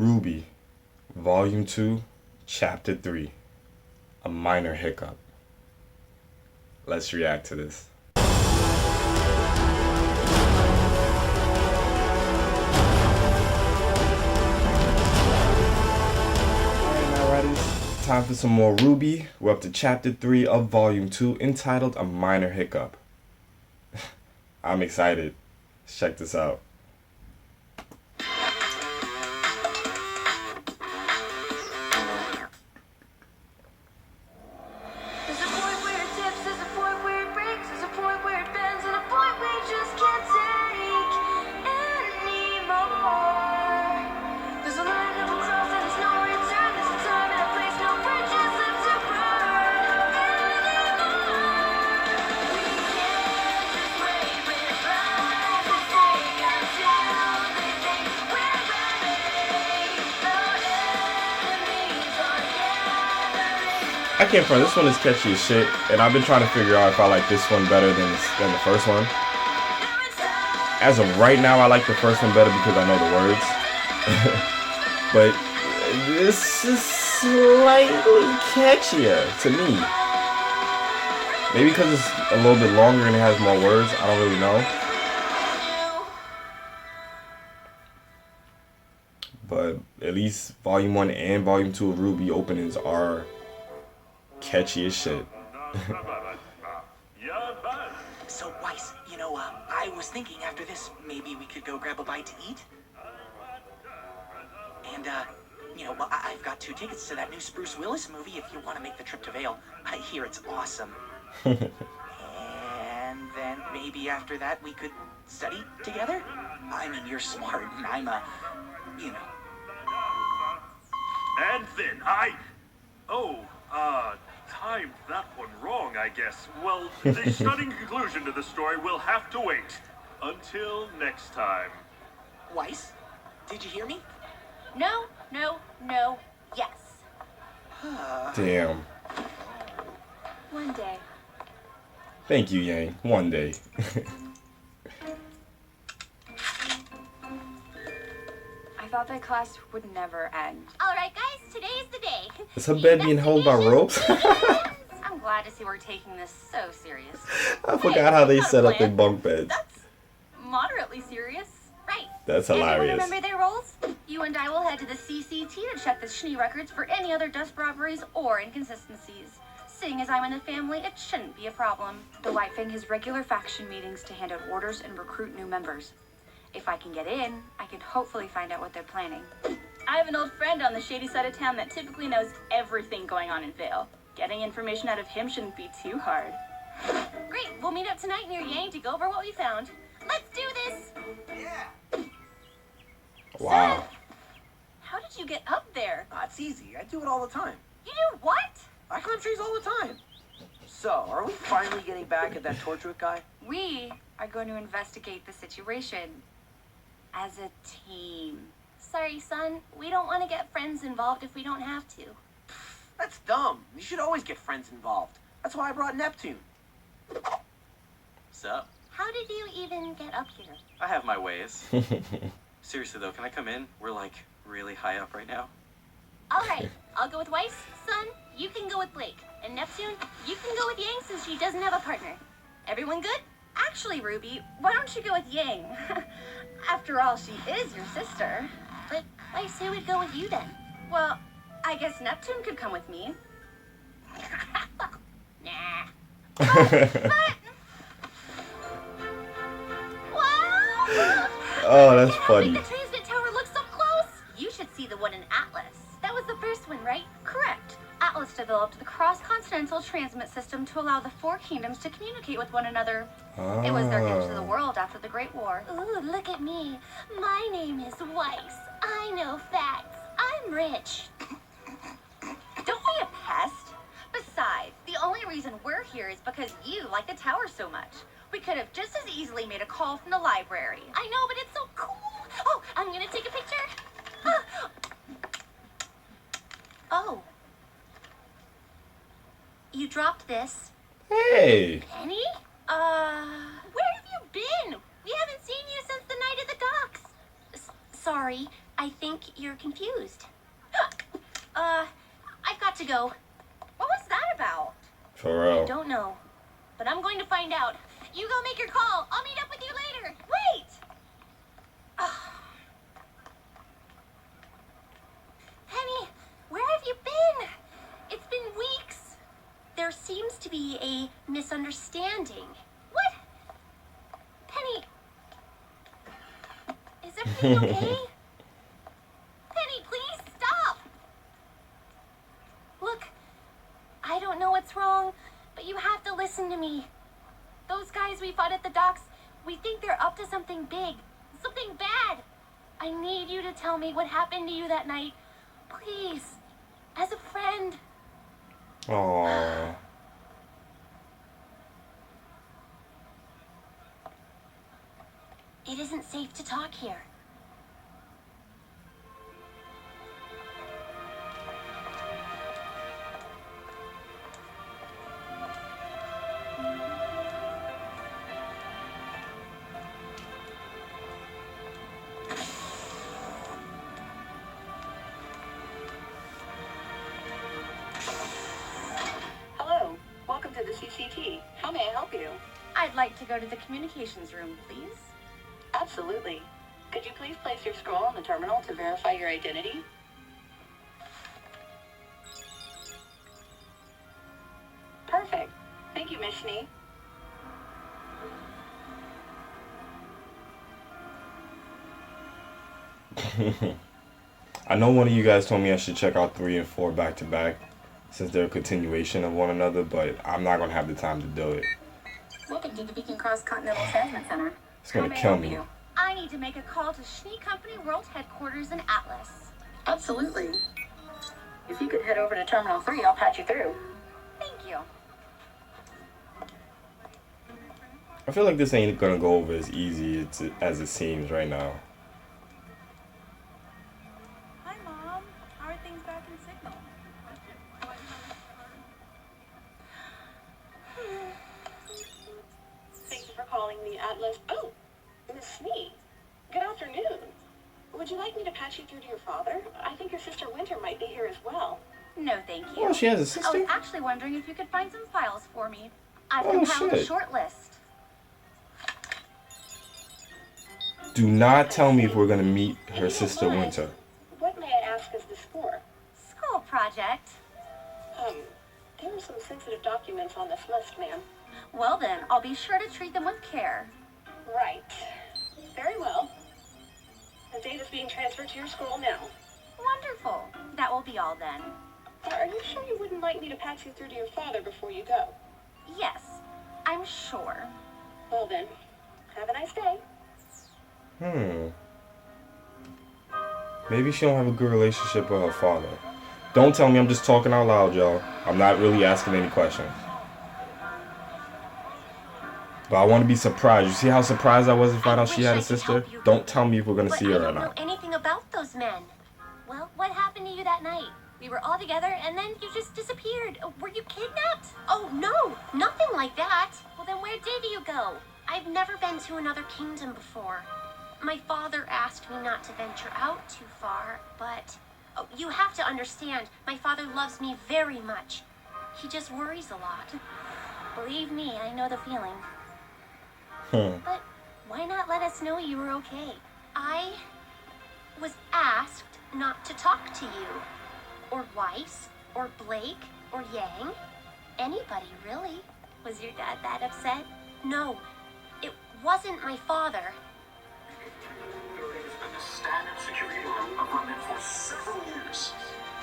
RWBY, Volume 2, Chapter 3, A Minor Hiccup. Let's react to this. Alright, time for some more RWBY. We're up to Chapter 3 of Volume 2, entitled A Minor Hiccup. I'm excited. Let's check this out. I can't front, this one is catchy as shit, and I've been trying to figure out if I like this one better than the first one. As of right now, I like the first one better because I know the words. But this is slightly catchier to me. Maybe because it's a little bit longer and it has more words, I don't really know. But at least Volume 1 and Volume 2 of RWBY openings are catchy as shit. So, Weiss, I was thinking after this, maybe we could go grab a bite to eat. And, well, I've got 2 tickets to that new Bruce Willis movie if you want to make the trip to Vail. I hear it's awesome. And then maybe after that we could study together? I mean, you're smart and I'm And then timed that one wrong, I guess. Well, the stunning conclusion to the story will have to wait until next time. Weiss, did you hear me? No, yes. Damn. One day. Thank you, Yang. One day. I thought that class would never end. All right, guys, today is the day. Is her bed being held by ropes? I'm glad to see we're taking this so serious. I forgot how they set up their bunk beds. That's moderately serious. Right. That's Everyone hilarious. remember their roles? You and I will head to the CCT to check the Schnee records for any other dust robberies or inconsistencies. Seeing as I'm in the family, it shouldn't be a problem. The White Fang has regular faction meetings to hand out orders and recruit new members. If I can get in, I can hopefully find out what they're planning. I have an old friend on the shady side of town that typically knows everything going on in Vail. Getting information out of him shouldn't be too hard. Great. We'll meet up tonight near Yang to go over what we found. Let's do this. Yeah. Wow. How did you get up there? It's easy. I do it all the time. You do what? I climb trees all the time. So, are we finally getting back at that torture guy? We are going to investigate the situation as a team. Sorry, son. We don't want to get friends involved if we don't have to. That's dumb. You should always get friends involved. That's why I brought Neptune. Sup? How did you even get up here? I have my ways. Seriously though, can I come in? We're like really high up right now. All right. I'll go with Weiss. Son, you can go with Blake. And Neptune, you can go with Yang since she doesn't have a partner. Everyone good? Actually, RWBY, why don't you go with Yang? After all, she is your sister. But Weiss, who would go with you then? Well, I guess Neptune could come with me. Nah. But... Wow! Oh, that's I funny. think the transmit tower looks so close. You should see the one in Atlas. That was the first one, right? Correct. Atlas developed the cross-continental transmit system to allow the 4 kingdoms to communicate with one another. It was their gift to the world after the Great War. Ooh, look at me. My name is Weiss. I know facts. I'm rich. Don't be a pest. Besides, the only reason we're here is because you like the tower so much. We could have just as easily made a call from the library. I know, but it's so cool. Oh, I'm gonna take a picture. Oh. You dropped this. Hey. Penny? Where have you been? We haven't seen you since the night at the docks. sorry. I think you're confused. I've got to go. What was that about? For I real. don't know. But I'm going to find out. You go make your call. I'll meet up with you later. Wait! Penny, where have you been? It's been weeks. There seems to be a misunderstanding. What? Penny, is everything okay? Penny, please stop. Look, I don't know what's wrong, but you have to listen to me. Those guys we fought at the docks, we think they're up to something big, something bad. I need you to tell me what happened to you that night. Please, as a friend. Aww. It isn't safe to talk here. Hello, welcome to the CCT. How may I help you? I'd like to go to the communications room, please. Absolutely. Could you please place your scroll on the terminal to verify your identity? Perfect. Thank you, Miss Schnee. I know one of you guys told me I should check out 3 and 4 back to back, since they're a continuation of one another, but I'm not gonna have the time to do it. Welcome to the Beacon Cross Continental Transmit Center. It's gonna How may I kill help me. you? I need to make a call to Schnee Company World Headquarters in Atlas. Absolutely. If you could head over to Terminal 3, I'll patch you through. Thank you. I feel like this ain't gonna go over as easy as it seems right now. Hi, Mom. How are things back in Signal? Thank you for calling the Atlas. Oh, Miss Schnee. Good afternoon. Would you like me to patch you through to your father? I think your sister Winter might be here as well. No, thank you. Oh, she has a I sister? was actually wondering if you could find some files for me. I've Oh, compiled a shit. short list. Do not tell me if we're gonna meet her sister Winter. What may I ask is this for? School project. There are some sensitive documents on this list, ma'am. Well then, I'll be sure to treat them with care. Right. Very well. The data's being transferred to your scroll now. Wonderful. That will be all then. Are you sure you wouldn't like me to patch you through to your father before you go? Yes, I'm sure. Well then, have a nice day. Maybe she don't have a good relationship with her father. Don't tell me I'm just talking out loud, y'all. I'm not really asking any questions. But I want to be surprised. You see how surprised I was to find out she had a sister? Don't tell me if we're going to But see I her or don't know not. anything about those men. Well, what happened to you that night? We were all together and then you just disappeared. Were you kidnapped? Oh, no, nothing like that. Well, then where did you go? I've never been to another kingdom before. My father asked me not to venture out too far, but you have to understand, my father loves me very much. He just worries a lot. Believe me, I know the feeling. But why not let us know you were okay? I was asked not to talk to you. Or Weiss, or Blake, or Yang. Anybody, really. Was your dad that upset? No, it wasn't my father. Has been the standard security room of women for several years.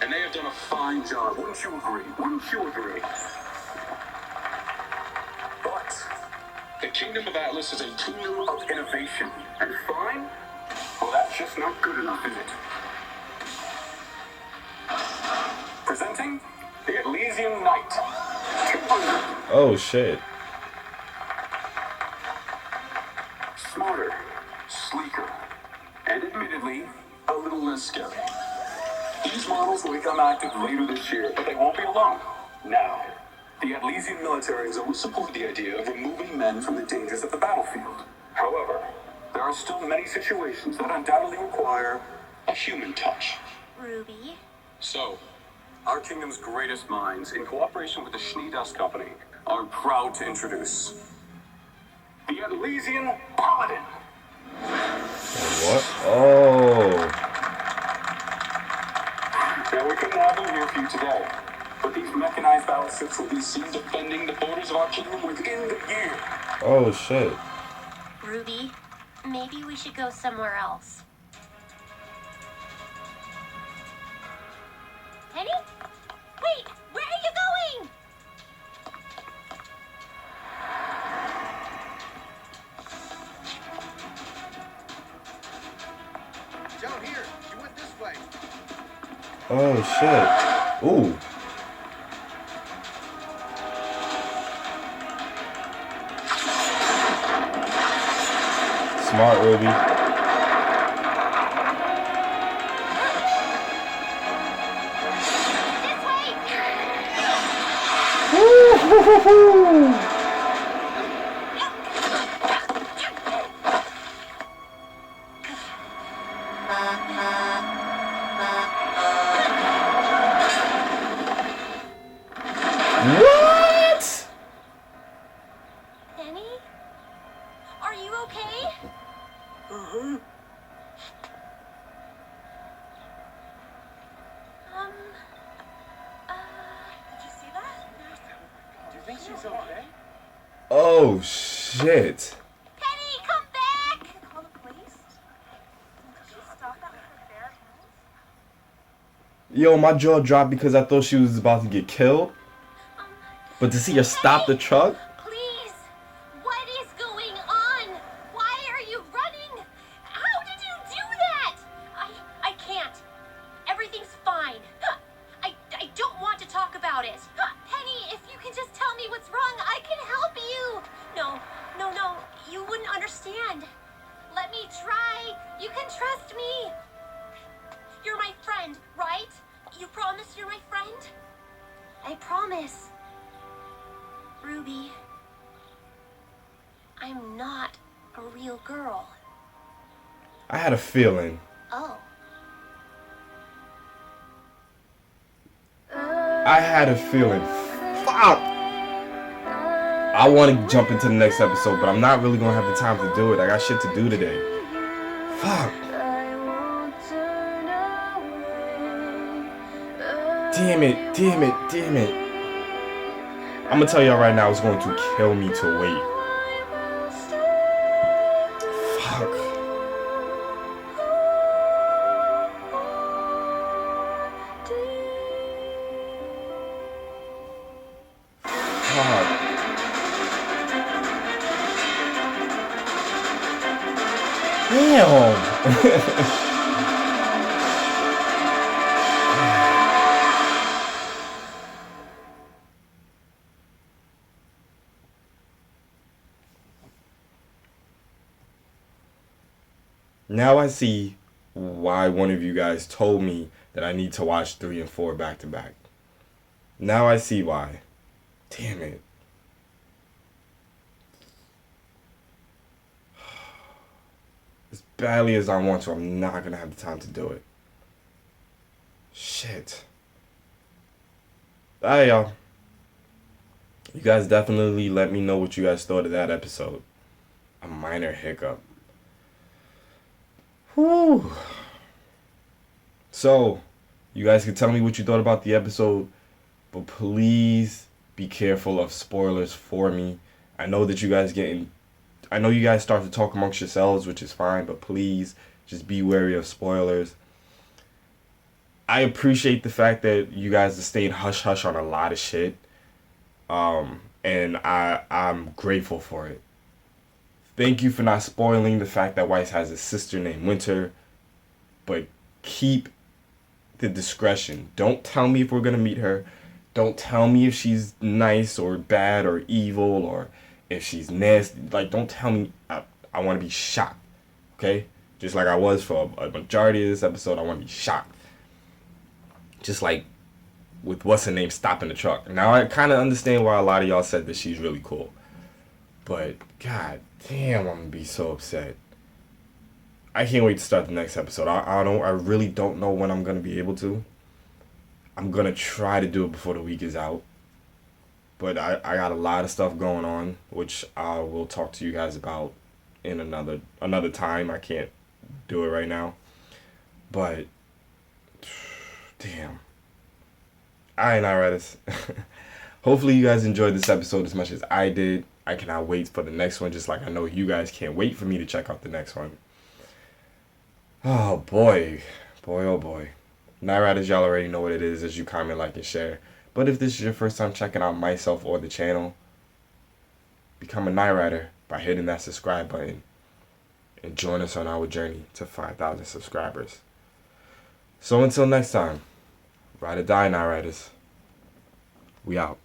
And they have done a fine job, wouldn't you agree? Wouldn't you agree? But the Kingdom of Atlas is a kingdom of innovation. And fine? Well, that's just not good enough, is it? Presenting the Elysian Knight. 200. Oh, shit. Smarter, sleeker, and admittedly, a little less scary. These models will become active later this year, but they won't be alone. Now, the Atlesian military has always supported the idea of removing men from the dangers of the battlefield. However, there are still many situations that undoubtedly require a human touch. Ruby. So, our kingdom's greatest minds, in cooperation with the Schnee Dust Company, are proud to introduce the Elysian Paladin. What? Oh. Now, we couldn't have them here for you today, but these mechanized battleships will be seen defending the borders of our kingdom within the year. Oh, shit. Ruby, maybe we should go somewhere else. Penny? Wait, where are you going? Down here. You went this way. Oh, shit. Ooh. Smart, Ruby. What? Penny? Are you okay? Did you see that? Do you think she's okay? Oh, shit. Penny, come back! Call the police? Did she stop that with her bare hands? Yo, my jaw dropped because I thought she was about to get killed. But to see her stop the truck? Please! What is going on? Why are you running? How did you do that? I can't. Everything's fine. I don't want to talk about it. Penny, if you can just tell me what's wrong, I can help you. No. You wouldn't understand. Let me try. You can trust me. You're my friend, right? You promise you're my friend? I promise. Ruby, I'm not a real girl. I had a feeling. Oh. I had a feeling. Fuck! I want to jump into the next episode, but I'm not really going to have the time to do it. I got shit to do today. Fuck. Damn it. I'm going to tell y'all right now, it's going to kill me to wait. Fuck. Fuck. Damn. Now I see why one of you guys told me that I need to watch 3 and 4 back to back. Now I see why. Damn it. As badly as I want to, I'm not going to have the time to do it. Shit. Alright, y'all. You guys definitely let me know what you guys thought of that episode. A minor hiccup. Whew. So, you guys can tell me what you thought about the episode, but please be careful of spoilers for me. I know that you guys start to talk amongst yourselves, which is fine, but please just be wary of spoilers. I appreciate the fact that you guys are staying hush-hush on a lot of shit. And I'm grateful for it. Thank you for not spoiling the fact that Weiss has a sister named Winter, but keep the discretion. Don't tell me if we're going to meet her. Don't tell me if she's nice or bad or evil or if she's nasty. Like, don't tell me. I want to be shocked, okay? Just like I was for a majority of this episode, I want to be shocked. Just like with what's her name stopping the truck. Now, I kind of understand why a lot of y'all said that she's really cool. But, god damn, I'm going to be so upset. I can't wait to start the next episode. I really don't know when I'm gonna be able to. I'm gonna try to do it before the week is out. But I got a lot of stuff going on, which I will talk to you guys about in another time. I can't do it right now. But damn. Alright, Nightriders. Hopefully you guys enjoyed this episode as much as I did. I cannot wait for the next one, just like I know you guys can't wait for me to check out the next one. Oh boy. Boy, oh boy. Nightriders, y'all already know what it is as you comment, like, and share. But if this is your first time checking out myself or the channel, become a Nightrider by hitting that subscribe button. And join us on our journey to 5,000 subscribers. So until next time, ride or die, Nightriders. We out.